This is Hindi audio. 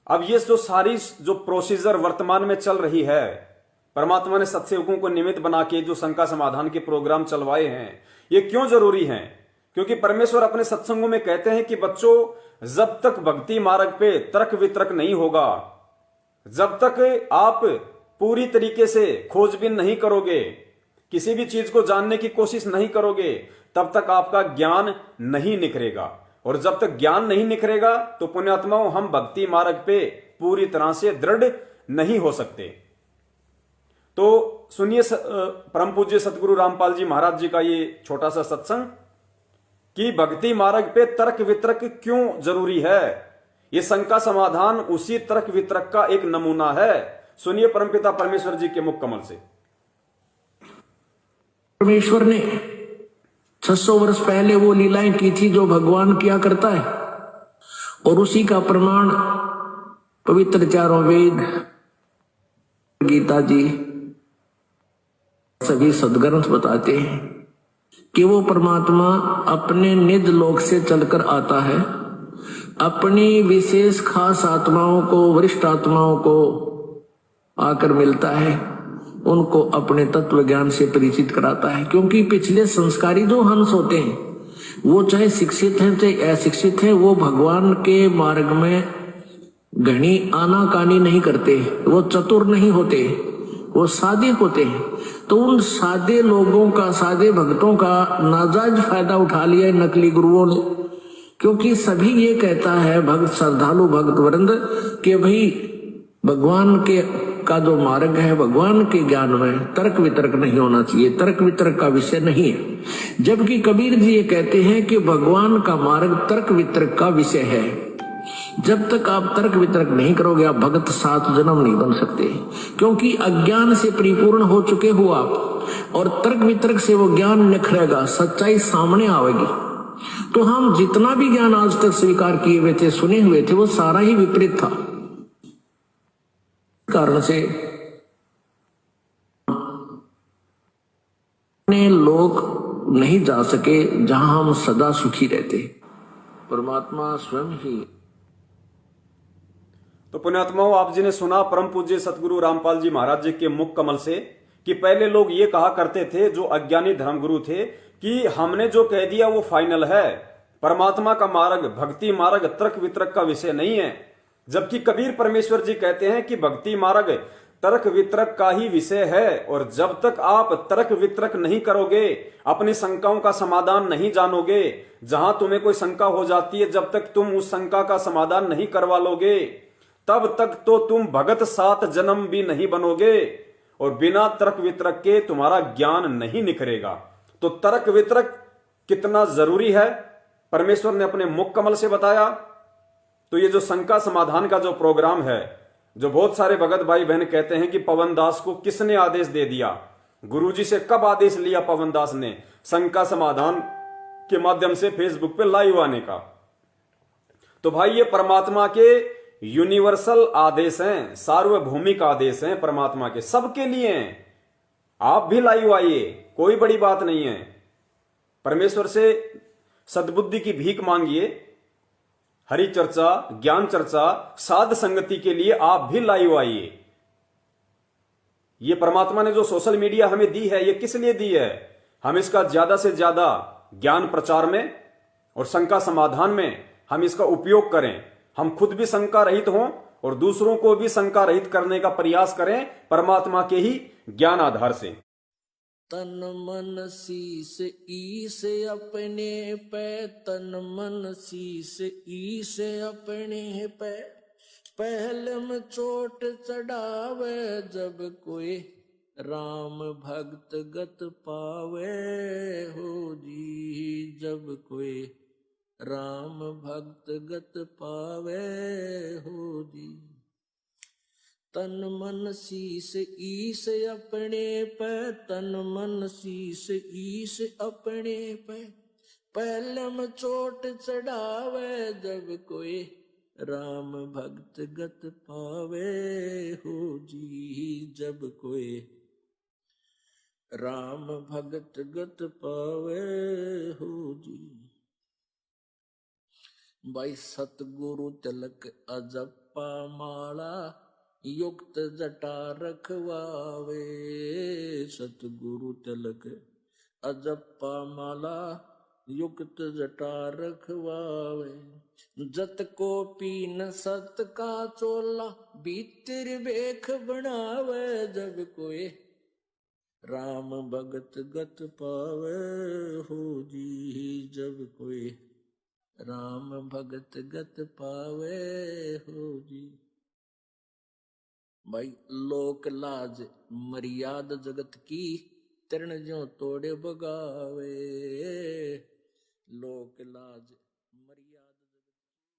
अब ये जो सारी जो प्रोसीजर वर्तमान में चल रही है, परमात्मा ने सत्सेवकों को निमित्त बना के जो शंका समाधान के प्रोग्राम चलवाए हैं, ये क्यों जरूरी हैं? क्योंकि परमेश्वर अपने सत्संगों में कहते हैं कि बच्चों, जब तक भक्ति मार्ग पे तर्क वितर्क नहीं होगा, जब तक आप पूरी तरीके से खोजबीन नहीं करोगे, किसी भी चीज को जानने की कोशिश नहीं करोगे, तब तक आपका ज्ञान नहीं निखरेगा। और जब तक ज्ञान नहीं निखरेगा तो पुण्यात्माओं, हम भक्ति मार्ग पे पूरी तरह से दृढ़ नहीं हो सकते। तो सुनिए परम पूज्य सतगुरु रामपाल जी महाराज जी का ये छोटा सा सत्संग कि भक्ति मार्ग पे तर्क वितर्क क्यों जरूरी है। ये शंका समाधान उसी तर्क वितर्क का एक नमूना है। सुनिए परमपिता परमेश्वर जी के मुख कमल से। परमेश्वर ने 600 वर्ष पहले वो लीलाएं की थी जो भगवान किया करता है, और उसी का प्रमाण पवित्र चारों वेद, गीता जी, सभी सदग्रंथ बताते हैं कि वो परमात्मा अपने निज लोक से चलकर आता है, अपनी विशेष खास आत्माओं को, वरिष्ठ आत्माओं को आकर मिलता है, उनको अपने तत्व ज्ञान से परिचित कराता है। क्योंकि पिछले संस्कारी जो हंस होते हैं, वो चाहे शिक्षित हैं चाहे अशिक्षित हैं, वो भगवान के मार्ग में घनी आनाकानी नहीं करते, वो चतुर नहीं होते, वो सादे होते हैं। तो उन सादे लोगों का, सादे भक्तों का नाजायज फायदा उठा लिया नकली गुरुओं ने। क्योंकि सभी ये कहता है भक्त, श्रद्धालु भक्त वृंद, कि भाई भगवान के का जो मार्ग है, भगवान के ज्ञान में तर्क वितर्क नहीं होना चाहिए, तर्क वितर्क का विषय नहीं है। जबकि कबीर जी ये कहते हैं कि भगवान का मार्ग तर्क वितर्क का विषय है। जब तक आप तर्क वितर्क नहीं करोगे, आप भगत 7 जन्म नहीं बन सकते। क्योंकि अज्ञान से परिपूर्ण हो चुके हो आप, और तर्क वितर्क से वो ज्ञान निखरेगा, सच्चाई सामने आएगी। तो हम जितना भी ज्ञान आज तक स्वीकार किए हुए थे, सुने हुए थे, वो सारा ही विपरीत था। कारण से लोग नहीं जा सके जहां हम सदा सुखी रहते। परमात्मा स्वयं ही। तो पुण्यात्माओं, आप जी ने सुना परम पूज्य सतगुरु रामपाल जी महाराज जी के मुख कमल से कि पहले लोग ये कहा करते थे, जो अज्ञानी धर्मगुरु थे, कि हमने जो कह दिया वो फाइनल है, परमात्मा का मार्ग, भक्ति मार्ग तर्क वितर्क का विषय नहीं है। जबकि कबीर परमेश्वर जी कहते हैं कि भक्ति मार्ग तर्क वितर्क का ही विषय है। और जब तक आप तर्क वितर्क नहीं करोगे, अपनी शंकाओं का समाधान नहीं जानोगे, जहां तुम्हें कोई शंका हो जाती है, जब तक तुम उस शंका का समाधान नहीं करवा लोगे, तब तक तो तुम भगत 7 जन्म भी नहीं बनोगे, और बिना तर्क वितर्क के तुम्हारा ज्ञान नहीं निखरेगा। तो तर्क वितर्क कितना जरूरी है, परमेश्वर ने अपने मुख कमल से बताया। तो ये जो शंका समाधान का जो प्रोग्राम है, जो बहुत सारे भगत भाई बहन कहते हैं कि पवन दास को किसने आदेश दे दिया, गुरुजी से कब आदेश लिया पवन दास ने शंका समाधान के माध्यम से फेसबुक पे लाइव आने का। तो भाई ये परमात्मा के यूनिवर्सल आदेश हैं, सार्वभौमिक आदेश हैं परमात्मा के, सबके लिए हैं। आप भी लाइव आइए, कोई बड़ी बात नहीं है। परमेश्वर से सद्बुद्धि की भीख मांगिए, हरि चर्चा, ज्ञान चर्चा, साध संगति के लिए आप भी लाइव आइए। ये परमात्मा ने जो सोशल मीडिया हमें दी है, ये किस लिए दी है? हम इसका ज्यादा से ज्यादा ज्ञान प्रचार में और शंका समाधान में हम इसका उपयोग करें। हम खुद भी शंका रहित हों और दूसरों को भी शंका रहित करने का प्रयास करें परमात्मा के ही ज्ञान आधार से। तन मन शीस ईस अपने पे, तन मन शीस ईस अपने पे, पहले में चोट चढ़ावे जब कोई राम भक्त गत पावे हो जी, जब कोई राम भक्त गत पावे हो जी। तन मन शीस ईस अपने पे, तन मन शीस ईस अपने पे, पहले में चोट चढ़ावे जब कोई राम भक्त गत पावे हो जी, जब कोई राम भक्त गत पावे हो जी। भाई सतगुरु तिलक अजप्पा माला युक्त जटा रखवावे। सतगुरु तिलक अजप्पा माला युक्त जटा रखवावे। जत को पीन सत का चोला भीतर बेख बनावे। जब कोई राम भगत गत पावे हो जी। जब कोई राम भगत गत पावे हो जी। भाई लोक लाज मर्याद जगत की तरण ज्यों तोड़े बगावे। लोक लाज मर्यादा